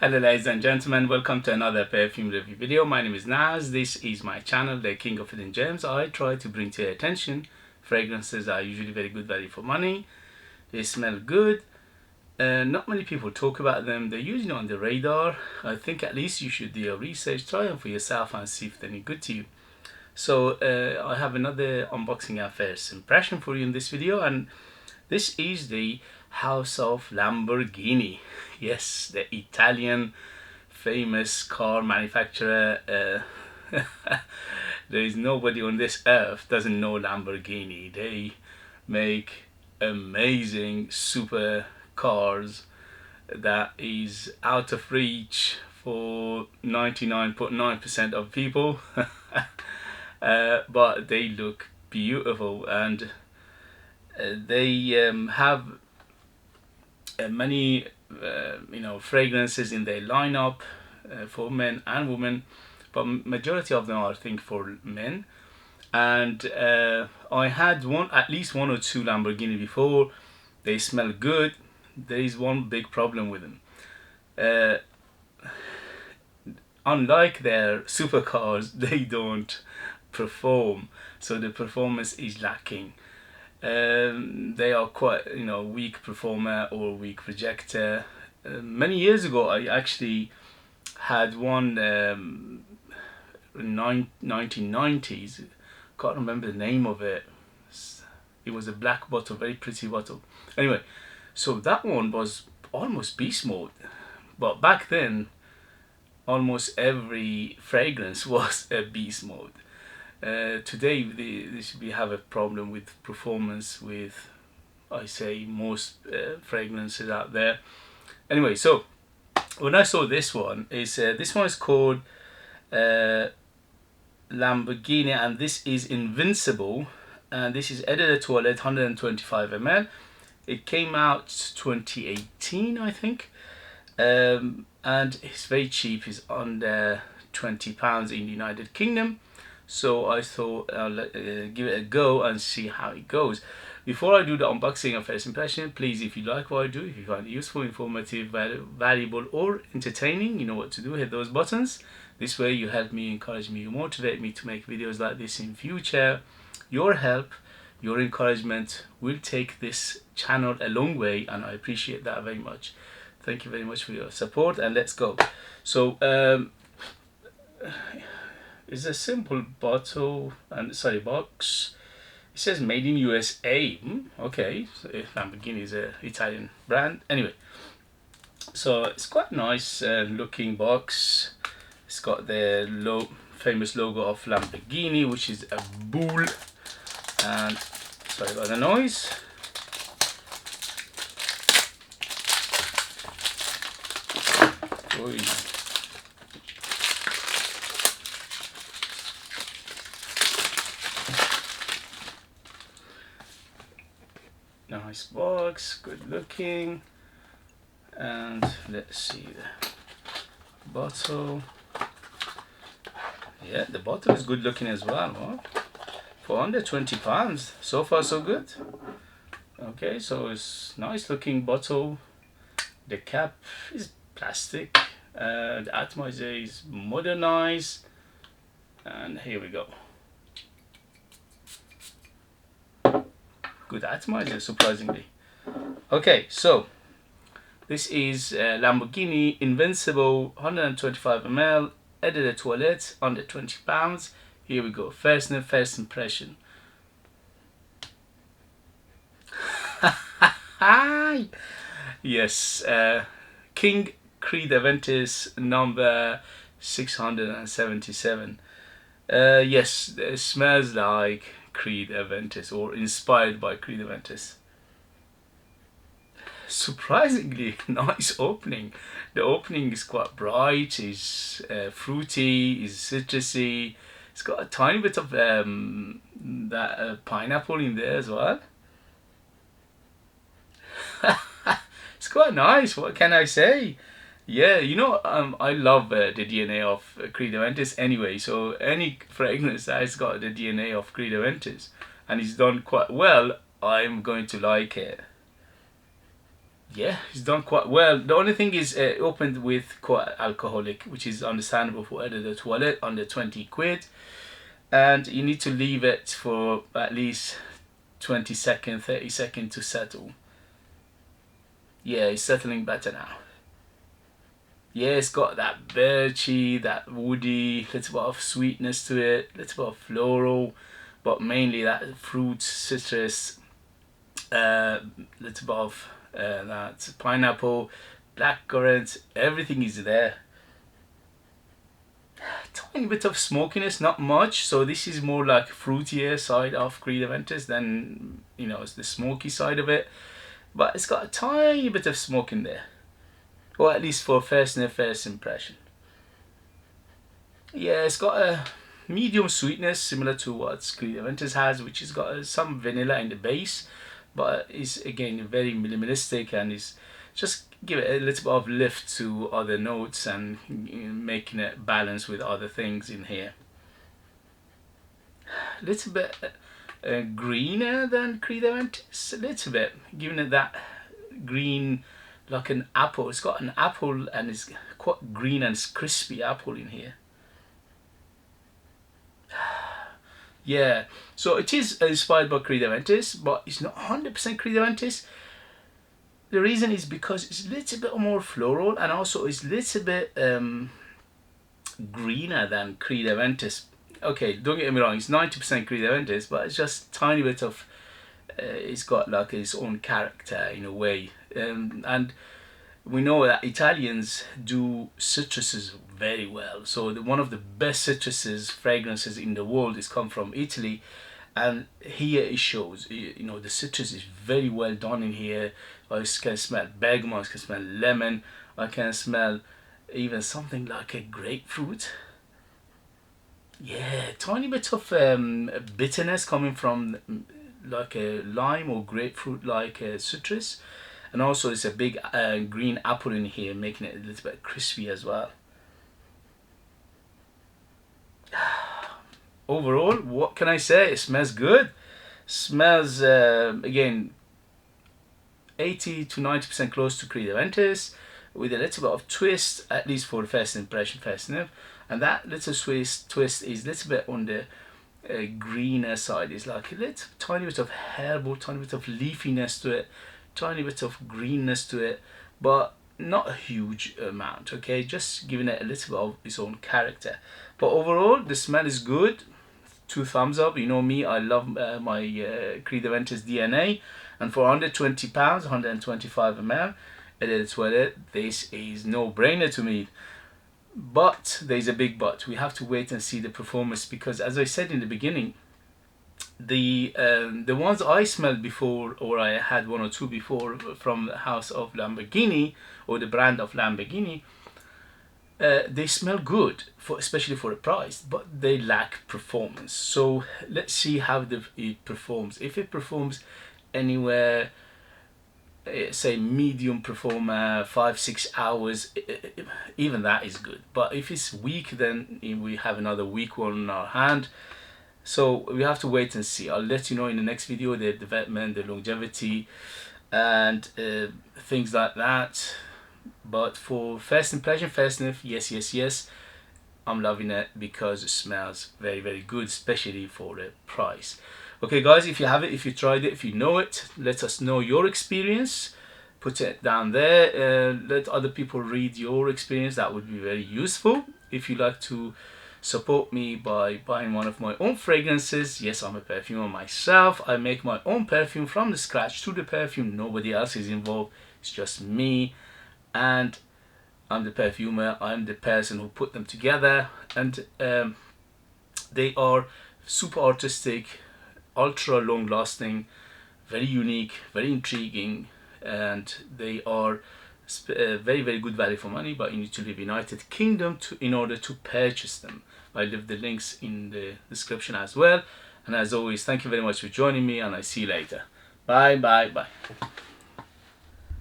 Hello ladies and gentlemen, welcome to another perfume review video. My name is Naz. This is my channel, the King of Hidden Gems. I try to bring to your attention fragrances that are usually very good value for money. They smell good. Not many people talk about them. They're usually on the radar. I think at least you should do your research, try them for yourself and see if they're any good to you. So I have another unboxing and first impression for you in this video, and this is the House of Lamborghini. Yes, the Italian famous car manufacturer. There is nobody on this earth doesn't know Lamborghini. They make amazing super cars that is out of reach for 99.9% of people. But they look beautiful, and they have many fragrances in their lineup for men and women, but majority of them are, I think, for men. And I had at least one or two Lamborghini before. They smell good. There is one big problem with them. Unlike their supercars, they don't perform, so the performance is lacking. They are quite weak performer or weak projector. Many years ago I actually had one in 1990s. Can't remember the name of it. It was a black bottle, very pretty bottle. Anyway, so that one was almost beast mode, but back then almost every fragrance was a beast mode. Today we have a problem with performance with, I say, most fragrances out there. Anyway, so when I saw this one is called Lamborghini, and this is Invincibile, and this is Eau de Toilette 125 ml. It came out 2018, I think, and it's very cheap. It's under £20 in the United Kingdom. So I thought I'll give it a go and see how it goes. Before I do the unboxing and first impression, please, if you like what I do, if you find it useful, informative, valuable or entertaining, you know what to do. Hit those buttons. This way you help me, encourage me, you motivate me to make videos like this in future. Your help, your encouragement will take this channel a long way, and I appreciate that very much. Thank you very much for your support, and let's go. So it's a simple bottle and box. It says made in USA. Okay, so Lamborghini is a Italian brand. Anyway, so it's quite nice looking box. It's got the famous logo of Lamborghini, which is a bull. And sorry about the noise. Oy. Nice box, good looking, and let's see the bottle. Yeah, the bottle is good looking as well. Huh? For under £20, so far so good. Okay, so it's nice looking bottle. The cap is plastic. The atomizer is modernized, and here we go. Good atomizer, surprisingly. Okay, so this is Lamborghini Invincibile 125 ml, Eau de Toilette, under £20. Here we go. First impression. Yes, King Creed Aventis number 677. Yes, it smells like Creed Aventis, or inspired by Creed Aventis. Surprisingly nice opening. The opening is quite bright, is fruity, is citrusy. It's got a tiny bit of that pineapple in there as well. It's quite nice. What can I say? Yeah, I love the DNA of Creed Aventis anyway, so any fragrance that has got the DNA of Creed Aventis and it's done quite well, I'm going to like it. yeah, it's done quite well. The only thing is it opened with quite alcoholic, which is understandable for Eau de Toilette under 20 quid. And you need to leave it for at least 20 seconds, 30 seconds to settle. Yeah, it's settling better now. Yeah, it's got that birchy, that woody, little bit of sweetness to it, little bit of floral, but mainly that fruit, citrus, little bit of that pineapple, blackcurrant, everything is there. Tiny bit of smokiness, not much. So this is more like fruitier side of Creed Aventus than, you know, it's the smoky side of it. But it's got a tiny bit of smoke in there, or at least for first impression. Yeah, it's got a medium sweetness similar to what Creed Aventus has, which has got some vanilla in the base, but is again very minimalistic and is just give it a little bit of lift to other notes and making it balance with other things in here. A little bit greener than Creed Aventus, a little bit, giving it that green like an apple. It's got an apple and it's quite green and crispy apple in here. Yeah, so it is inspired by Creed Aventus, but it's not 100% Creed Aventus. The reason is because it's a little bit more floral and also it's a little bit greener than Creed Aventus. Okay, don't get me wrong, it's 90% Creed Aventus, but it's just tiny bit of it's got like its own character in a way. And we know that Italians do citruses very well. So one of the best citruses fragrances in the world is come from Italy, and here it shows. You know, the citrus is very well done in here. I can smell bergamot, I can smell lemon, I can smell even something like a grapefruit. Yeah, tiny bit of bitterness coming from like a lime or grapefruit like citrus. And also there's a big green apple in here, making it a little bit crispy as well. Overall, what can I say? It smells good. Smells, again, 80 to 90% close to Creed Aventus, with a little bit of twist, at least for the first impression, first sniff. And that little twist is a little bit on the greener side. It's like a little tiny bit of herbal, tiny bit of leafiness to it, tiny bit of greenness to it, but not a huge amount. Okay, just giving it a little bit of its own character. But overall, the smell is good. 2 thumbs up. You know me, I love my Creed Aventus DNA, and for under £20, 125 ml, at the toilet, this is no brainer to me. But there's a big but. We have to wait and see the performance, because as I said in the beginning, the ones I smelled before, or I had 1 or 2 before from the house of Lamborghini, or the brand of Lamborghini, they smell good, especially for the price, but they lack performance. So let's see how it performs. If it performs anywhere, say medium performer, 5-6 hours, even that is good. But if it's weak, then we have another weak one in our hand. So we have to wait and see. I'll let you know in the next video the development, the longevity, and things like that. But for first impression, first sniff, yes, I'm loving it because it smells very, very good, especially for the price. Okay guys, if you have it, if you tried it, if you know it, let us know your experience. Put it down there. Let other people read your experience. That would be very useful. If you like to support me by buying one of my own fragrances, yes, I'm a perfumer myself. I make my own perfume from the scratch to the perfume. Nobody else is involved. It's just me, and I'm the perfumer. I'm the person who put them together, and they are super artistic, ultra long lasting, very unique, very intriguing, and they are very, very good value for money. But you need to live United Kingdom in order to purchase them. I leave the links in the description as well. And as always, thank you very much for joining me, and I see you later. Bye.